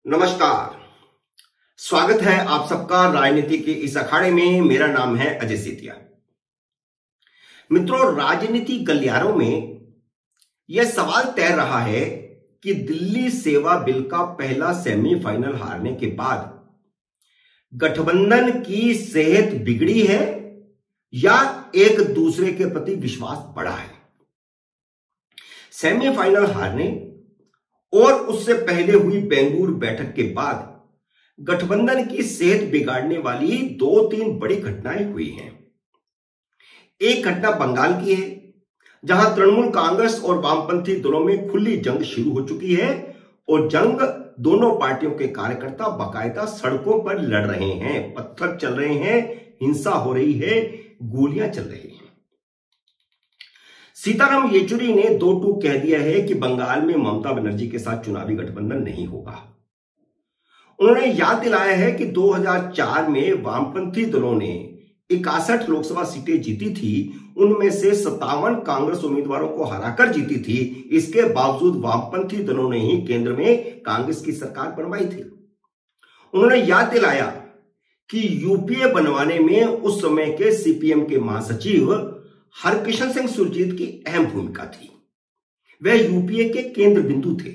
नमस्कार। स्वागत है आप सबका राजनीति के इस अखाड़े में। मेरा नाम है अजय सेतिया। मित्रों, राजनीति गलियारों में यह सवाल तैर रहा है कि दिल्ली सेवा बिल का पहला सेमीफाइनल हारने के बाद गठबंधन की सेहत बिगड़ी है या एक दूसरे के प्रति विश्वास बढ़ा है। सेमीफाइनल हारने और उससे पहले हुई बेंगलुरु बैठक के बाद गठबंधन की सेहत बिगाड़ने वाली 2-3 बड़ी घटनाएं हुई हैं। एक घटना बंगाल की है, जहां तृणमूल कांग्रेस और वामपंथी दलों में खुली जंग शुरू हो चुकी है और जंग दोनों पार्टियों के कार्यकर्ता बाकायदा सड़कों पर लड़ रहे हैं, पत्थर चल रहे हैं, हिंसा हो रही है, गोलियां चल रही हैं। सीताराम येचुरी ने 2 टूक कह दिया है कि बंगाल में ममता बनर्जी के साथ चुनावी गठबंधन नहीं होगा। उन्होंने याद दिलाया है कि 2004 में वामपंथी दलों ने 61 लोकसभा सीटें जीती थी, उनमें से 57 कांग्रेस उम्मीदवारों को हराकर जीती थी। इसके बावजूद वामपंथी दलों ने ही केंद्र में कांग्रेस की सरकार बनवाई थी। उन्होंने याद दिलाया कि यूपीए बनवाने में उस समय के सीपीएम के महासचिव हरकिशन सिंह सुरजीत की अहम भूमिका थी। वह यूपीए के केंद्र बिंदु थे।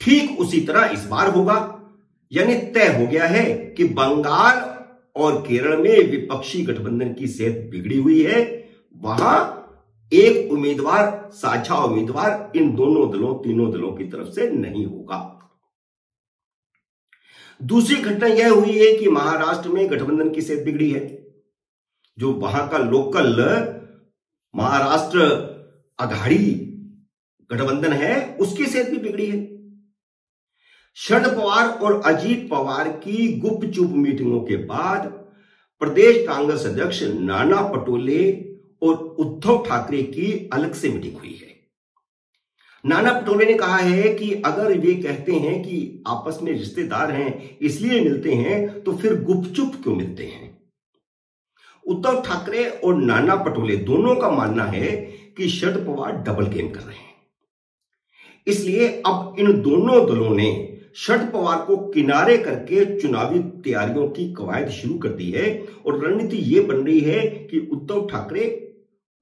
ठीक उसी तरह इस बार होगा, यानी तय हो गया है कि बंगाल और केरल में विपक्षी गठबंधन की सेहत बिगड़ी हुई है। वहां एक उम्मीदवार, साझा उम्मीदवार इन तीनों दलों की तरफ से नहीं होगा। दूसरी घटना यह हुई है कि महाराष्ट्र में गठबंधन की सेहत बिगड़ी है। जो वहां का लोकल महाराष्ट्र अघाड़ी गठबंधन है, उसकी सेहत भी बिगड़ी है। शरद पवार और अजीत पवार की गुपचुप मीटिंगों के बाद प्रदेश कांग्रेस अध्यक्ष नाना पटोले और उद्धव ठाकरे की अलग से मीटिंग हुई है। नाना पटोले ने कहा है कि अगर वे कहते हैं कि आपस में रिश्तेदार हैं इसलिए मिलते हैं, तो फिर गुपचुप क्यों मिलते हैं। उद्धव ठाकरे और नाना पटोले दोनों का मानना है कि शरद पवार डबल गेम कर रहे हैं। इसलिए अब इन दोनों दलों ने शरद पवार को किनारे करके चुनावी तैयारियों की कवायद शुरू कर दी है और रणनीति यह बन रही है कि उद्धव ठाकरे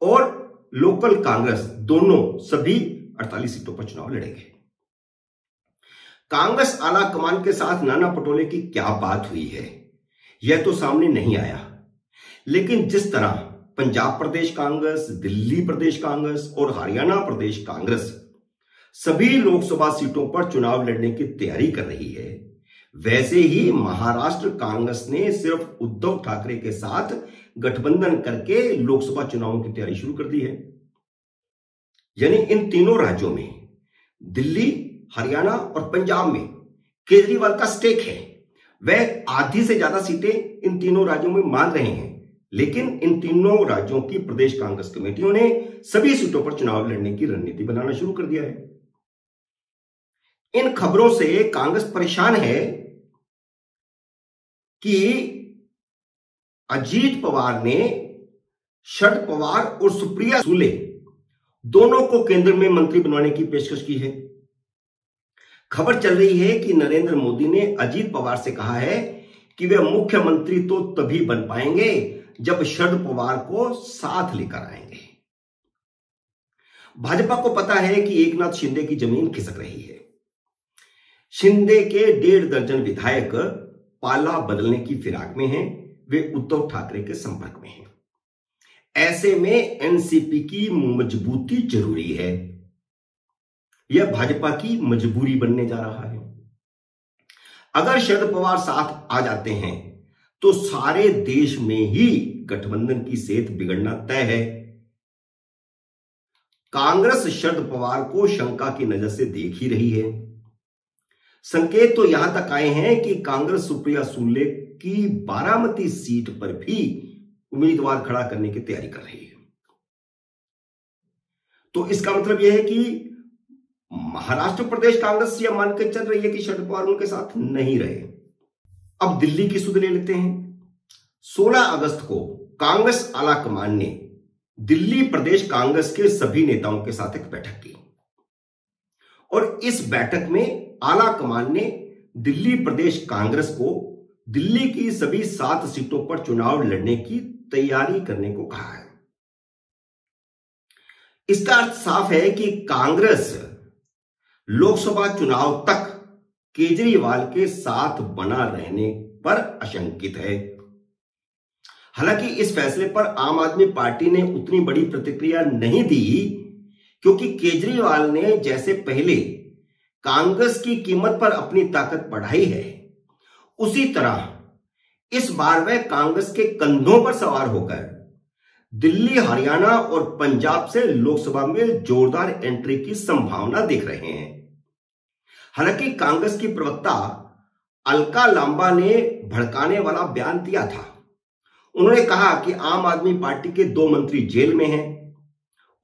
और लोकल कांग्रेस दोनों सभी 48 सीटों पर चुनाव लड़ेंगे। कांग्रेस आला कमान के साथ नाना पटोले की क्या बात हुई है, यह तो सामने नहीं आया। लेकिन जिस तरह पंजाब प्रदेश कांग्रेस, दिल्ली प्रदेश कांग्रेस और हरियाणा प्रदेश कांग्रेस सभी लोकसभा सीटों पर चुनाव लड़ने की तैयारी कर रही है, वैसे ही महाराष्ट्र कांग्रेस ने सिर्फ उद्धव ठाकरे के साथ गठबंधन करके लोकसभा चुनावों की तैयारी शुरू कर दी है। यानी इन तीनों राज्यों में, दिल्ली, हरियाणा और पंजाब में केजरीवाल का स्टेक है। वह आधी से ज्यादा सीटें इन तीनों राज्यों में मांग रहे हैं, लेकिन इन तीनों राज्यों की प्रदेश कांग्रेस कमेटियों ने सभी सीटों पर चुनाव लड़ने की रणनीति बनाना शुरू कर दिया है। इन खबरों से कांग्रेस परेशान है कि अजीत पवार ने शरद पवार और सुप्रिया सुले दोनों को केंद्र में मंत्री बनवाने की पेशकश की है। खबर चल रही है कि नरेंद्र मोदी ने अजीत पवार से कहा है कि वे मुख्यमंत्री तो तभी बन पाएंगे जब शरद पवार को साथ लेकर आएंगे। भाजपा को पता है कि एकनाथ शिंदे की जमीन खिसक रही है। शिंदे के 1.5 दर्जन विधायक पाला बदलने की फिराक में हैं। वे उद्धव ठाकरे के संपर्क में हैं। ऐसे में एनसीपी की मजबूती जरूरी है। यह भाजपा की मजबूरी बनने जा रहा है। अगर शरद पवार साथ आ जाते हैं तो सारे देश में ही गठबंधन की सेहत बिगड़ना तय है। कांग्रेस शरद पवार को शंका की नजर से देख ही रही है। संकेत तो यहां तक आए हैं कि कांग्रेस सुप्रिया सुले की बारामती सीट पर भी उम्मीदवार खड़ा करने की तैयारी कर रही है। तो इसका मतलब यह है कि महाराष्ट्र प्रदेश कांग्रेस यह मान के चल रही है कि शरद पवार उनके साथ नहीं रहे। अब दिल्ली की सुध ले लेते हैं। 16 अगस्त को कांग्रेस आला कमान ने दिल्ली प्रदेश कांग्रेस के सभी नेताओं के साथ एक बैठक की और इस बैठक में आला कमान ने दिल्ली प्रदेश कांग्रेस को दिल्ली की सभी 7 सीटों पर चुनाव लड़ने की तैयारी करने को कहा है। इसका अर्थ साफ है कि कांग्रेस लोकसभा चुनाव तक केजरीवाल के साथ बना रहने पर आशंकित है। हालांकि इस फैसले पर आम आदमी पार्टी ने उतनी बड़ी प्रतिक्रिया नहीं दी, क्योंकि केजरीवाल ने जैसे पहले कांग्रेस की कीमत पर अपनी ताकत बढ़ाई है, उसी तरह इस बार वह कांग्रेस के कंधों पर सवार होकर दिल्ली, हरियाणा और पंजाब से लोकसभा में जोरदार एंट्री की संभावना देख रहे हैं। हालांकि कांग्रेस की प्रवक्ता अलका लांबा ने भड़काने वाला बयान दिया था। उन्होंने कहा कि आम आदमी पार्टी के 2 मंत्री जेल में हैं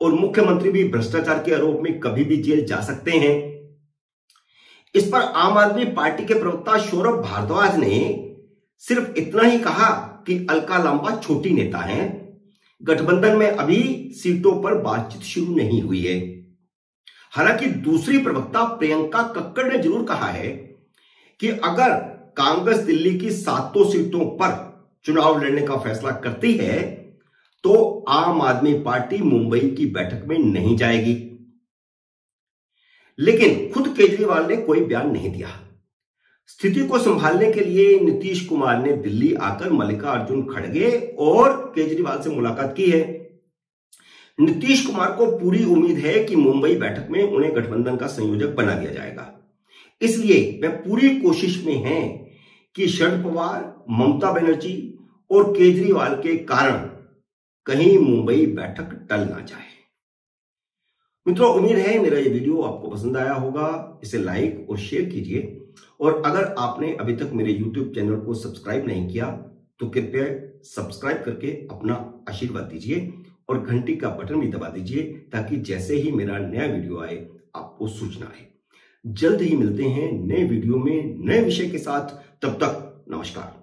और मुख्यमंत्री भी भ्रष्टाचार के आरोप में कभी भी जेल जा सकते हैं। इस पर आम आदमी पार्टी के प्रवक्ता सौरभ भारद्वाज ने सिर्फ इतना ही कहा कि अलका लांबा छोटी नेता हैं, गठबंधन में अभी सीटों पर बातचीत शुरू नहीं हुई है। हालांकि दूसरी प्रवक्ता प्रियंका कक्कड़ ने जरूर कहा है कि अगर कांग्रेस दिल्ली की 7 सीटों पर चुनाव लड़ने का फैसला करती है तो आम आदमी पार्टी मुंबई की बैठक में नहीं जाएगी। लेकिन खुद केजरीवाल ने कोई बयान नहीं दिया। स्थिति को संभालने के लिए नीतीश कुमार ने दिल्ली आकर मल्लिकार्जुन खड़गे और केजरीवाल से मुलाकात की है। नीतीश कुमार को पूरी उम्मीद है कि मुंबई बैठक में उन्हें गठबंधन का संयोजक बना दिया जाएगा। इसलिए वे पूरी कोशिश में हैं कि शरद पवार, ममता बनर्जी और केजरीवाल के कारण कहीं मुंबई बैठक टल ना जाए। मित्रों, उम्मीद है मेरा ये वीडियो आपको पसंद आया होगा। इसे लाइक और शेयर कीजिए, और अगर आपने अभी तक मेरे YouTube चैनल को सब्सक्राइब नहीं किया तो कृपया सब्सक्राइब करके अपना आशीर्वाद दीजिए और घंटी का बटन भी दबा दीजिए, ताकि जैसे ही मेरा नया वीडियो आए आपको सूचना आए। जल्द ही मिलते हैं नए वीडियो में नए विषय के साथ। तब तक नमस्कार।